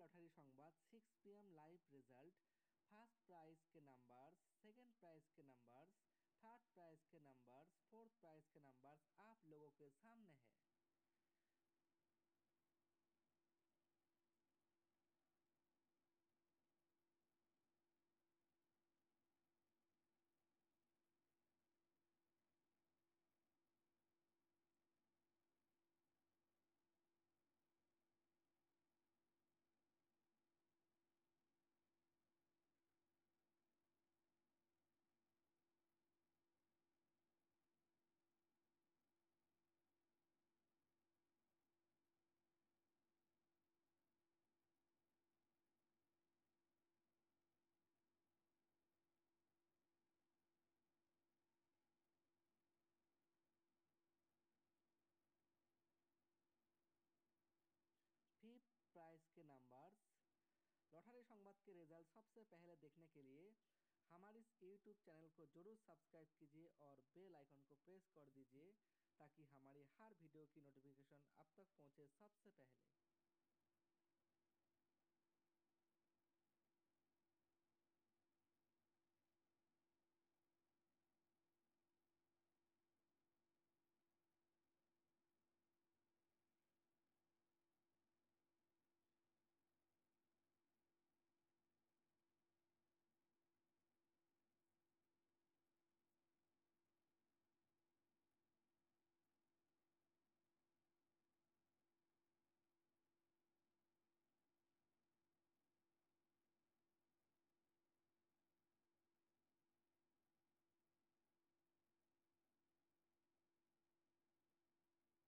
Lottery Sambad 6 PM live result, first prize के numbers, second prize के numbers, third prize के numbers, fourth prize के numbers आप लोगों के सामने है। फिफ्थ प्राइज के नंबर्स। लॉटरी संवाद के रिजल्ट सबसे पहले देखने के लिए हमारे इस यूट्यूब चैनल को जरूर सब्सक्राइब कीजिए और बेल आइकन को प्रेस कर दीजिए ताकि हमारी हर वीडियो की नोटिफिकेशन आप तक पहुंचे सबसे पहले।